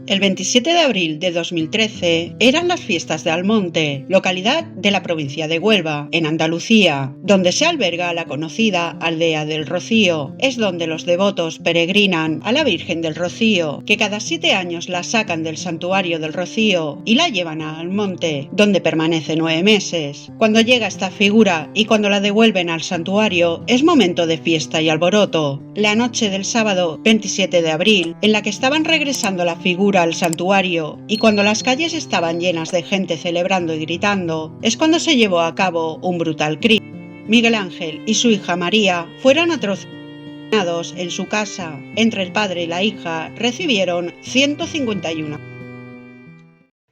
El 27 de abril de 2013 eran las fiestas de Almonte, localidad de la provincia de Huelva, en Andalucía, donde se alberga la conocida Aldea del Rocío. Es donde los devotos peregrinan a la Virgen del Rocío, que cada 7 años la sacan del santuario del Rocío y la llevan a Almonte, donde permanece 9 meses. Cuando llega esta figura y cuando la devuelven al santuario, es momento de fiesta y alboroto. La noche del sábado 27 de abril, en la que estaban regresando la figura al santuario y cuando las calles estaban llenas de gente celebrando y gritando, es cuando se llevó a cabo un brutal crimen. Miguel Ángel y su hija María fueron atrocenados en su casa. Entre el padre y la hija recibieron 151.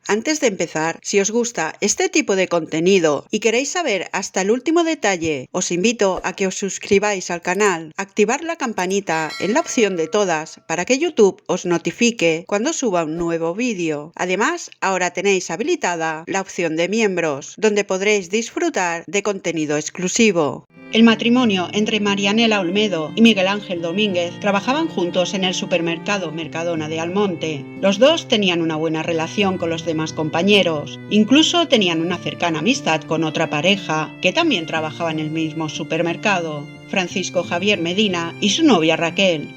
Antes de empezar, si os gusta este tipo de contenido y queréis saber hasta el último detalle, os invito a que os suscribáis al canal, activar la campanita en la opción de todas para que YouTube os notifique cuando suba un nuevo vídeo. Además, ahora tenéis habilitada la opción de miembros, donde podréis disfrutar de contenido exclusivo. El matrimonio entre Marianela Olmedo y Miguel Ángel Domínguez trabajaban juntos en el supermercado Mercadona de Almonte. Los dos tenían una buena relación con los demás compañeros, incluso tenían una cercana amistad con otra pareja que también trabajaba en el mismo supermercado, Francisco Javier Medina y su novia Raquel.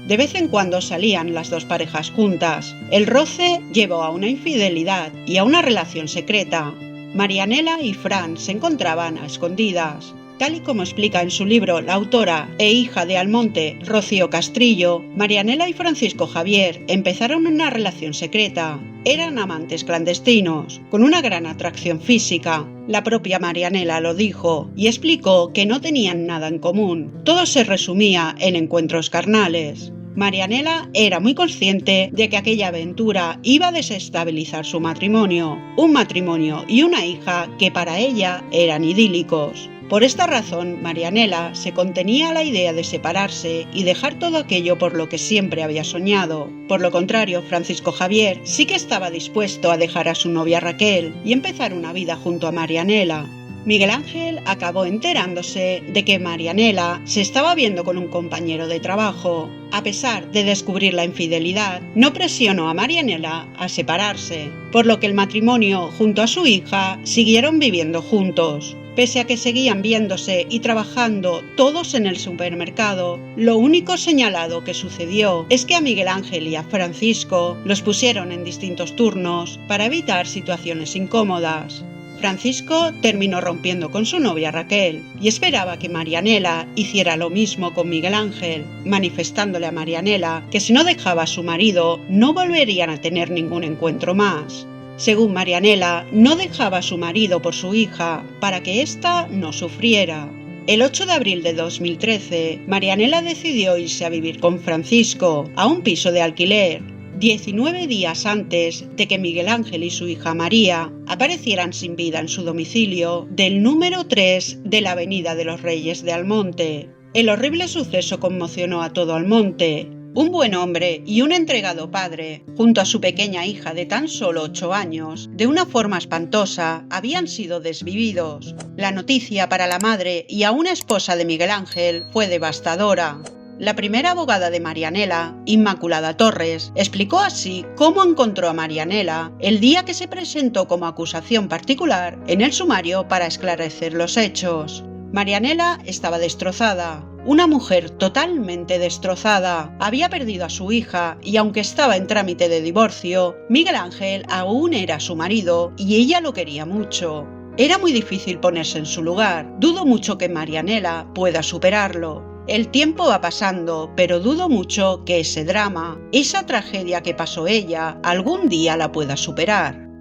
De vez en cuando salían las dos parejas juntas. El roce llevó a una infidelidad y a una relación secreta. Marianela y Fran se encontraban a escondidas. Tal y como explica en su libro la autora e hija de Almonte, Rocío Castrillo, Marianela y Francisco Javier empezaron una relación secreta. Eran amantes clandestinos, con una gran atracción física. La propia Marianela lo dijo y explicó que no tenían nada en común. Todo se resumía en encuentros carnales. Marianela era muy consciente de que aquella aventura iba a desestabilizar su matrimonio, un matrimonio y una hija que para ella eran idílicos. Por esta razón, Marianela se contenía a la idea de separarse y dejar todo aquello por lo que siempre había soñado. Por lo contrario, Francisco Javier sí que estaba dispuesto a dejar a su novia Raquel y empezar una vida junto a Marianela. Miguel Ángel acabó enterándose de que Marianela se estaba viendo con un compañero de trabajo. A pesar de descubrir la infidelidad, no presionó a Marianela a separarse, por lo que el matrimonio junto a su hija siguieron viviendo juntos. Pese a que seguían viéndose y trabajando todos en el supermercado, lo único señalado que sucedió es que a Miguel Ángel y a Francisco los pusieron en distintos turnos para evitar situaciones incómodas. Francisco terminó rompiendo con su novia Raquel y esperaba que Marianela hiciera lo mismo con Miguel Ángel, manifestándole a Marianela que si no dejaba a su marido no volverían a tener ningún encuentro más. Según Marianela, no dejaba a su marido por su hija para que ésta no sufriera. El 8 de abril de 2013, Marianela decidió irse a vivir con Francisco a un piso de alquiler, 19 días antes de que Miguel Ángel y su hija María aparecieran sin vida en su domicilio del número 3 de la Avenida de los Reyes de Almonte. El horrible suceso conmocionó a todo Almonte. Un buen hombre y un entregado padre, junto a su pequeña hija de tan solo 8 años, de una forma espantosa, habían sido desvividos. La noticia para la madre y aún esposa de Miguel Ángel fue devastadora. La primera abogada de Marianela, Inmaculada Torres, explicó así cómo encontró a Marianela el día que se presentó como acusación particular en el sumario para esclarecer los hechos. Marianela estaba destrozada. Una mujer totalmente destrozada. Había perdido a su hija y aunque estaba en trámite de divorcio, Miguel Ángel aún era su marido y ella lo quería mucho. Era muy difícil ponerse en su lugar. Dudo mucho que Marianela pueda superarlo. El tiempo va pasando, pero dudo mucho que ese drama, esa tragedia que pasó ella, algún día la pueda superar.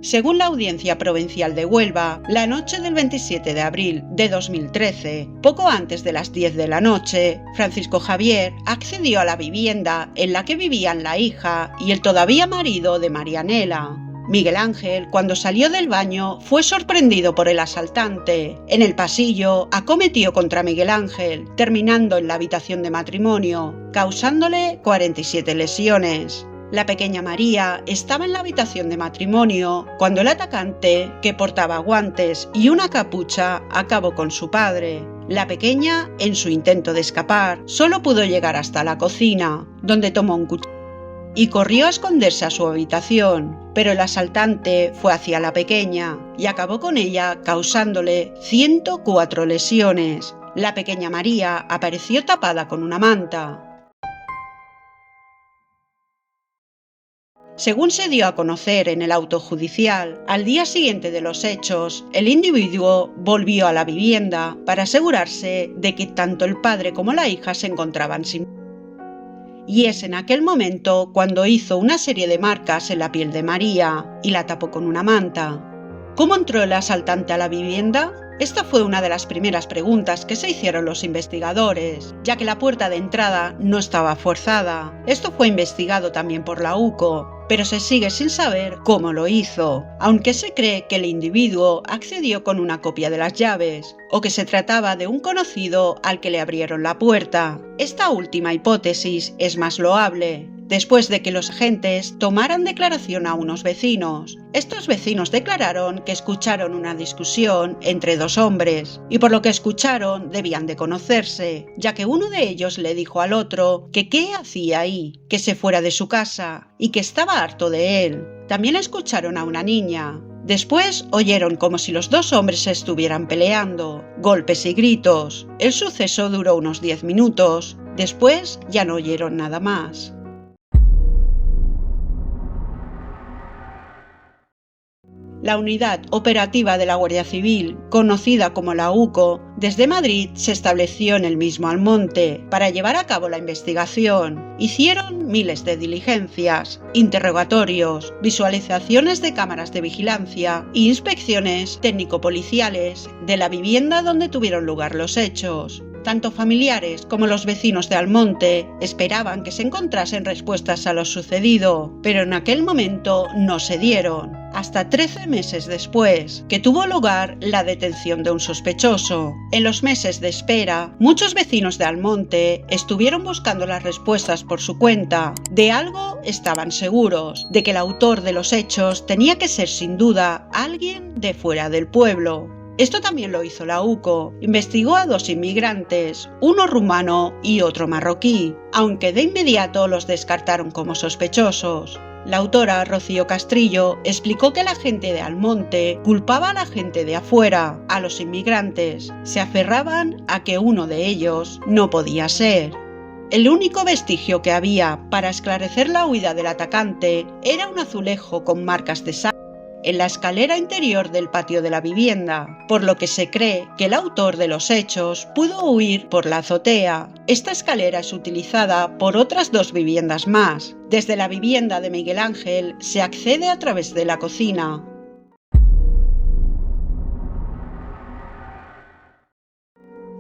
Según la Audiencia Provincial de Huelva, la noche del 27 de abril de 2013, poco antes de las 10 de la noche, Francisco Javier accedió a la vivienda en la que vivían la hija y el todavía marido de Marianela. Miguel Ángel, cuando salió del baño, fue sorprendido por el asaltante. En el pasillo, acometió contra Miguel Ángel, terminando en la habitación de matrimonio, causándole 47 lesiones. La pequeña María estaba en la habitación de matrimonio cuando el atacante, que portaba guantes y una capucha, acabó con su padre. La pequeña, en su intento de escapar, solo pudo llegar hasta la cocina, donde tomó un cuchillo y corrió a esconderse a su habitación, pero el asaltante fue hacia la pequeña y acabó con ella causándole 104 lesiones. La pequeña María apareció tapada con una manta. Según se dio a conocer en el auto judicial, al día siguiente de los hechos, el individuo volvió a la vivienda para asegurarse de que tanto el padre como la hija se encontraban sin vida. Y es en aquel momento cuando hizo una serie de marcas en la piel de María y la tapó con una manta. ¿Cómo entró el asaltante a la vivienda? Esta fue una de las primeras preguntas que se hicieron los investigadores, ya que la puerta de entrada no estaba forzada. Esto fue investigado también por la UCO, pero se sigue sin saber cómo lo hizo, aunque se cree que el individuo accedió con una copia de las llaves, o que se trataba de un conocido al que le abrieron la puerta. Esta última hipótesis es más loable, después de que los agentes tomaran declaración a unos vecinos. Estos vecinos declararon que escucharon una discusión entre dos hombres, y por lo que escucharon debían de conocerse, ya que uno de ellos le dijo al otro que qué hacía ahí, que se fuera de su casa y que estaba harto de él. También escucharon a una niña. Después oyeron como si los dos hombres se estuvieran peleando, golpes y gritos. El suceso duró unos 10 minutos, después ya no oyeron nada más. La unidad operativa de la Guardia Civil, conocida como la UCO, desde Madrid se estableció en el mismo Almonte para llevar a cabo la investigación. Hicieron miles de diligencias, interrogatorios, visualizaciones de cámaras de vigilancia e inspecciones técnico-policiales de la vivienda donde tuvieron lugar los hechos. Tanto familiares como los vecinos de Almonte esperaban que se encontrasen respuestas a lo sucedido, pero en aquel momento no se dieron, hasta 13 meses después, que tuvo lugar la detención de un sospechoso. En los meses de espera, muchos vecinos de Almonte estuvieron buscando las respuestas por su cuenta. De algo estaban seguros, de que el autor de los hechos tenía que ser sin duda alguien de fuera del pueblo. Esto también lo hizo la UCO. Investigó a dos inmigrantes, uno rumano y otro marroquí, aunque de inmediato los descartaron como sospechosos. La autora, Rocío Castrillo, explicó que la gente de Almonte culpaba a la gente de afuera, a los inmigrantes. Se aferraban a que uno de ellos no podía ser. El único vestigio que había para esclarecer la huida del atacante era un azulejo con marcas de sangre en la escalera interior del patio de la vivienda, por lo que se cree que el autor de los hechos pudo huir por la azotea. Esta escalera es utilizada por otras dos viviendas más. Desde la vivienda de Miguel Ángel se accede a través de la cocina.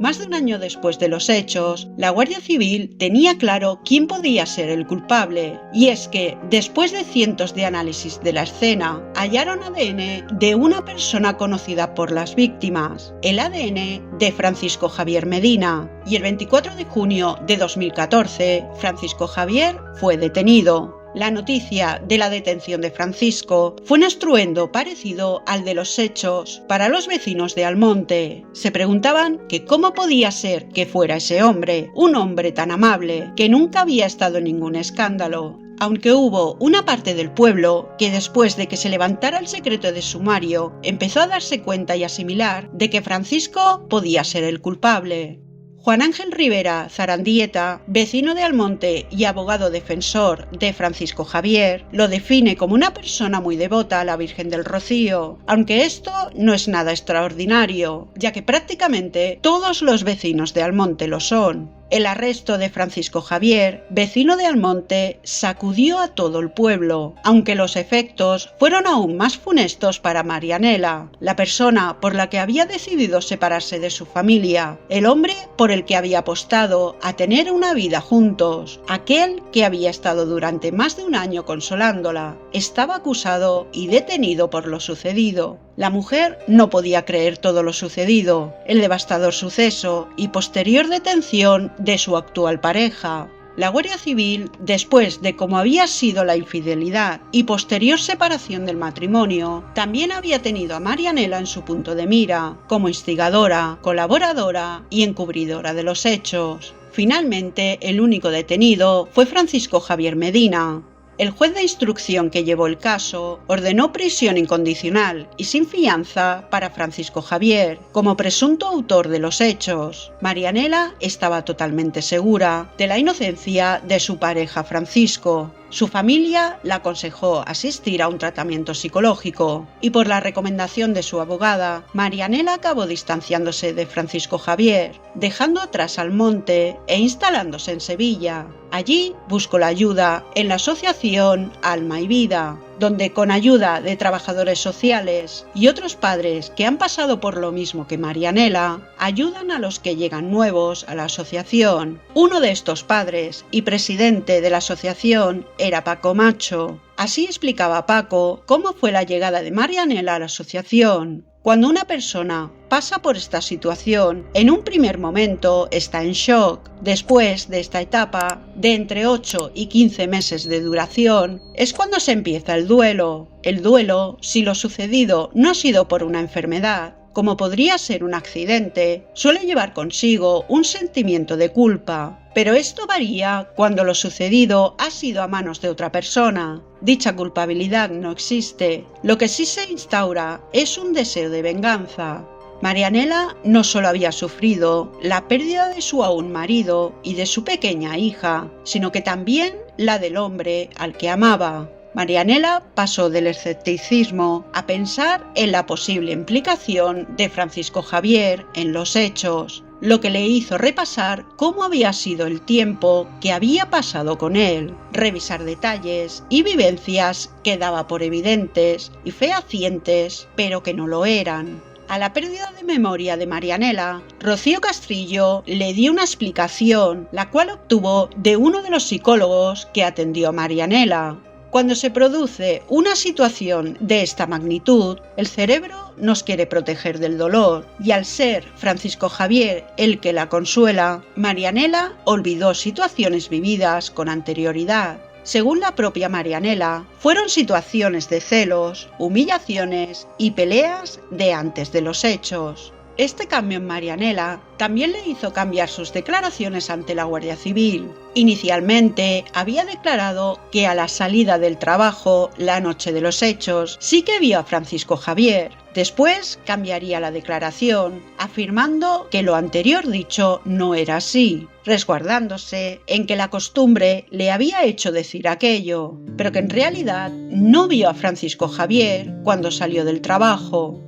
Más de un año después de los hechos, la Guardia Civil tenía claro quién podía ser el culpable, y es que, después de cientos de análisis de la escena, hallaron ADN de una persona conocida por las víctimas, el ADN de Francisco Javier Medina, y el 24 de junio de 2014, Francisco Javier fue detenido. La noticia de la detención de Francisco fue un estruendo parecido al de los hechos para los vecinos de Almonte. Se preguntaban que cómo podía ser que fuera ese hombre, un hombre tan amable, que nunca había estado en ningún escándalo. Aunque hubo una parte del pueblo que después de que se levantara el secreto de sumario empezó a darse cuenta y asimilar de que Francisco podía ser el culpable. Juan Ángel Rivera Zarandieta, vecino de Almonte y abogado defensor de Francisco Javier, lo define como una persona muy devota a la Virgen del Rocío, aunque esto no es nada extraordinario, ya que prácticamente todos los vecinos de Almonte lo son. El arresto de Francisco Javier, vecino de Almonte, sacudió a todo el pueblo, aunque los efectos fueron aún más funestos para Marianela, la persona por la que había decidido separarse de su familia, el hombre por el que había apostado a tener una vida juntos, aquel que había estado durante más de un año consolándola. Estaba acusado y detenido por lo sucedido. La mujer no podía creer todo lo sucedido, el devastador suceso y posterior detención de su actual pareja. La Guardia Civil, después de cómo había sido la infidelidad y posterior separación del matrimonio, también había tenido a Marianela en su punto de mira, como instigadora, colaboradora y encubridora de los hechos. Finalmente, el único detenido fue Francisco Javier Medina. El juez de instrucción que llevó el caso ordenó prisión incondicional y sin fianza para Francisco Javier, como presunto autor de los hechos. Marianela estaba totalmente segura de la inocencia de su pareja Francisco. Su familia la aconsejó asistir a un tratamiento psicológico y por la recomendación de su abogada, Marianela acabó distanciándose de Francisco Javier, dejando atrás Almonte e instalándose en Sevilla. Allí buscó la ayuda en la asociación Alma y Vida, donde con ayuda de trabajadores sociales y otros padres que han pasado por lo mismo que Marianela, ayudan a los que llegan nuevos a la asociación. Uno de estos padres y presidente de la asociación era Paco Macho. Así explicaba Paco cómo fue la llegada de Marianela a la asociación. Cuando una persona pasa por esta situación, en un primer momento está en shock. Después de esta etapa, de entre 8 y 15 meses de duración, es cuando se empieza el duelo. El duelo, si lo sucedido no ha sido por una enfermedad, como podría ser un accidente, suele llevar consigo un sentimiento de culpa. Pero esto varía cuando lo sucedido ha sido a manos de otra persona. Dicha culpabilidad no existe. Lo que sí se instaura es un deseo de venganza. Marianela no solo había sufrido la pérdida de su aún marido y de su pequeña hija, sino que también la del hombre al que amaba. Marianela pasó del escepticismo a pensar en la posible implicación de Francisco Javier en los hechos, lo que le hizo repasar cómo había sido el tiempo que había pasado con él, revisar detalles y vivencias que daba por evidentes y fehacientes, pero que no lo eran. A la pérdida de memoria de Marianela, Rocío Castrillo le dio una explicación, la cual obtuvo de uno de los psicólogos que atendió a Marianela. Cuando se produce una situación de esta magnitud, el cerebro nos quiere proteger del dolor, y al ser Francisco Javier el que la consuela, Marianela olvidó situaciones vividas con anterioridad. Según la propia Marianela, fueron situaciones de celos, humillaciones y peleas de antes de los hechos. Este cambio en Marianela también le hizo cambiar sus declaraciones ante la Guardia Civil. Inicialmente había declarado que a la salida del trabajo, la noche de los hechos, sí que vio a Francisco Javier. Después cambiaría la declaración, afirmando que lo anterior dicho no era así, resguardándose en que la costumbre le había hecho decir aquello, pero que en realidad no vio a Francisco Javier cuando salió del trabajo.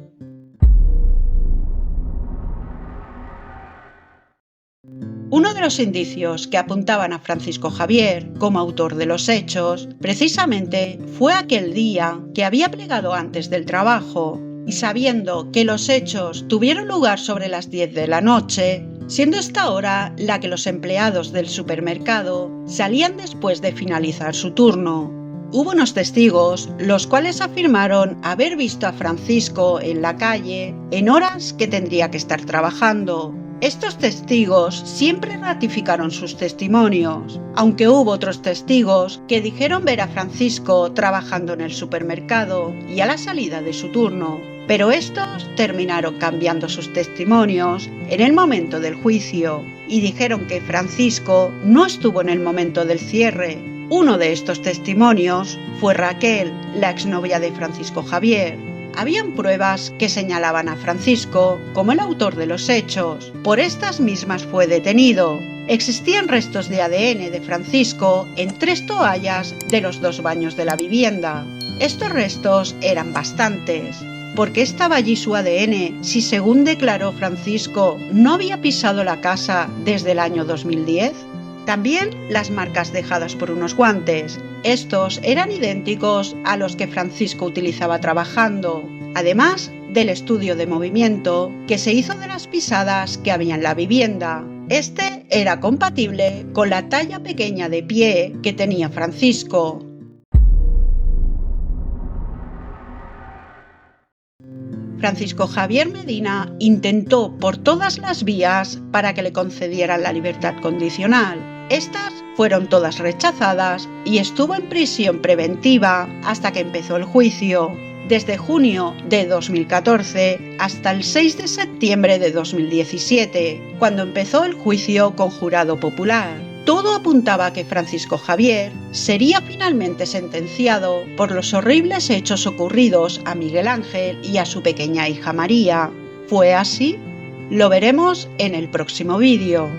Uno de los indicios que apuntaban a Francisco Javier como autor de los hechos, precisamente fue aquel día que había plegado antes del trabajo, y sabiendo que los hechos tuvieron lugar sobre las 10 de la noche, siendo esta hora la que los empleados del supermercado salían después de finalizar su turno. Hubo unos testigos, los cuales afirmaron haber visto a Francisco en la calle en horas que tendría que estar trabajando. Estos testigos siempre ratificaron sus testimonios, aunque hubo otros testigos que dijeron ver a Francisco trabajando en el supermercado y a la salida de su turno, pero estos terminaron cambiando sus testimonios en el momento del juicio y dijeron que Francisco no estuvo en el momento del cierre. Uno de estos testimonios fue Raquel, la exnovia de Francisco Javier. Habían pruebas que señalaban a Francisco como el autor de los hechos. Por estas mismas fue detenido. Existían restos de ADN de Francisco en 3 toallas de los 2 baños de la vivienda. Estos restos eran bastantes. ¿Por qué estaba allí su ADN si, según declaró Francisco, no había pisado la casa desde el año 2010? También las marcas dejadas por unos guantes. Estos eran idénticos a los que Francisco utilizaba trabajando, además del estudio de movimiento que se hizo de las pisadas que había en la vivienda. Este era compatible con la talla pequeña de pie que tenía Francisco. Francisco Javier Medina intentó por todas las vías para que le concedieran la libertad condicional. Estas fueron todas rechazadas y estuvo en prisión preventiva hasta que empezó el juicio, desde junio de 2014 hasta el 6 de septiembre de 2017, cuando empezó el juicio con jurado popular. Todo apuntaba a que Francisco Javier sería finalmente sentenciado por los horribles hechos ocurridos a Miguel Ángel y a su pequeña hija María. ¿Fue así? Lo veremos en el próximo vídeo.